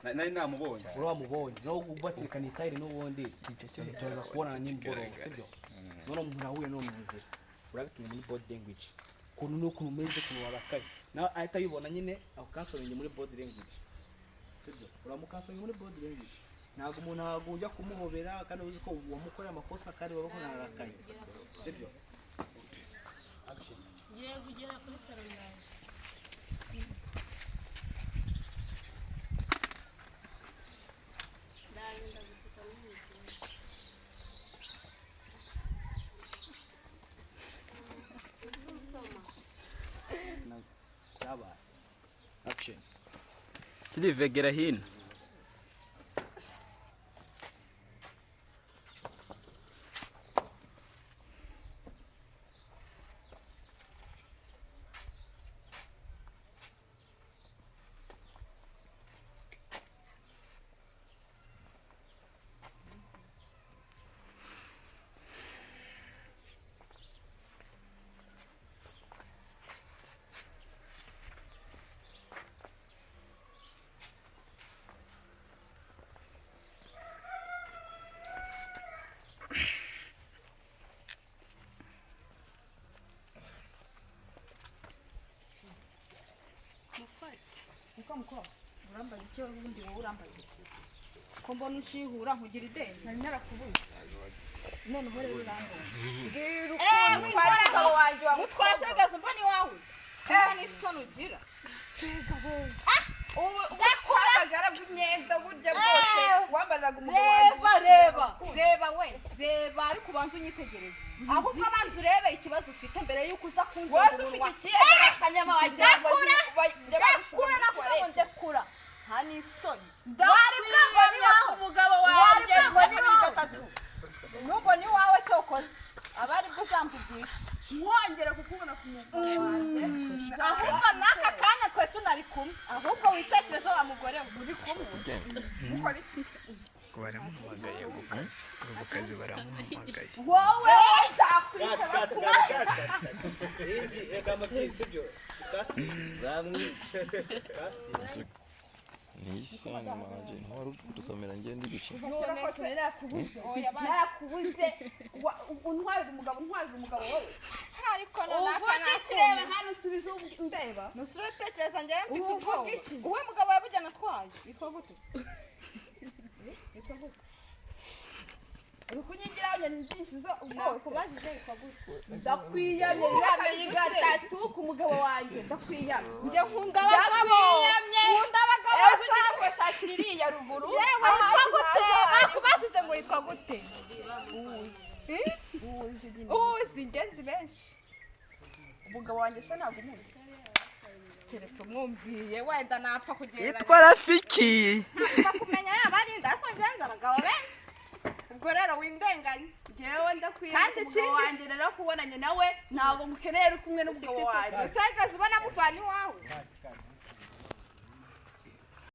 nari namubonye uramubonye no gubatsirikana itayire n'ubundi tuza kubonana n'imborogo sibyo none umuntu nahuye no mu nzira urabitinya muri body language kuntu no kumeze kuntu warakaye na ahita yibona nyine akukansoringe muri body language sibyo uramukansoringe muri body language ntago umuntu agunjya kumuhobera kandi uzi ko wamukoreye amakosa kandi wari kunarakaye sibyo action ngiye kugera kuri salon yaje action Silive gera hino Muko urambaza icyo ubundi wowe urambaza iki ko mbona ushihura nkugira ideni nari narakubuye none hore urambona ngira uko twareka waje mutwara segazo mbani wawe sikani isoni ugira ugatwara bw'imyenda burya bwose wambaraga umugabo wawe reba ariko ubanza unyitegereza ahubwo abanza urebe ikibazo ufite mbere yuko uza kunjira mu runwa kanyama wagira ndakura nakugira ndakura nta n'isoni wari bwango ni wawe umugabo wanjye ngo ni gatatu nuko ni wawe cyokoze abari buzamvugisha mwongera kukubona ku mugabo wanjye ahubwo naka kanya twe tunari kumwe ahubwo witekereza wa mugore uri kumwe ukora iki baramuhamagaye ku kazi baramuhamagaye wowe ndakwita rega amabyi sibyo Nisani manje ntwari dukamera ngende bice narakubuze untwarira umugabo wowe ariko uvugitirebe hano nsubiza ndeba nusuratekereza njye mfite ubwoba uwe mugabo yabujyana twaje yitwa gute ukunyigira abanyana inzinshi zo ubwoko kubajije yitwa gute ndakwiyamye yamenye gatatu ku mugabo wanjye ndakwiyamye njye nkunda abagabo asanga shakira iriya ruguru yewe yitwa gute bakubashije ngo yitwa gute uzi ngenzi benshi umugabo wanjye se ntabwo umuzi keretse umwumviye wenda napfa kugera yitwa Rafiki kumenya yabarinda ariko ngenzi abagabo benshi ubwo rero windenganye jewe ndakwiye umugabo wanjye rero kubonanye nawe ntabwo mukeneye uri kumwe n'umugabo wanjye usagaze ubona muvani wawe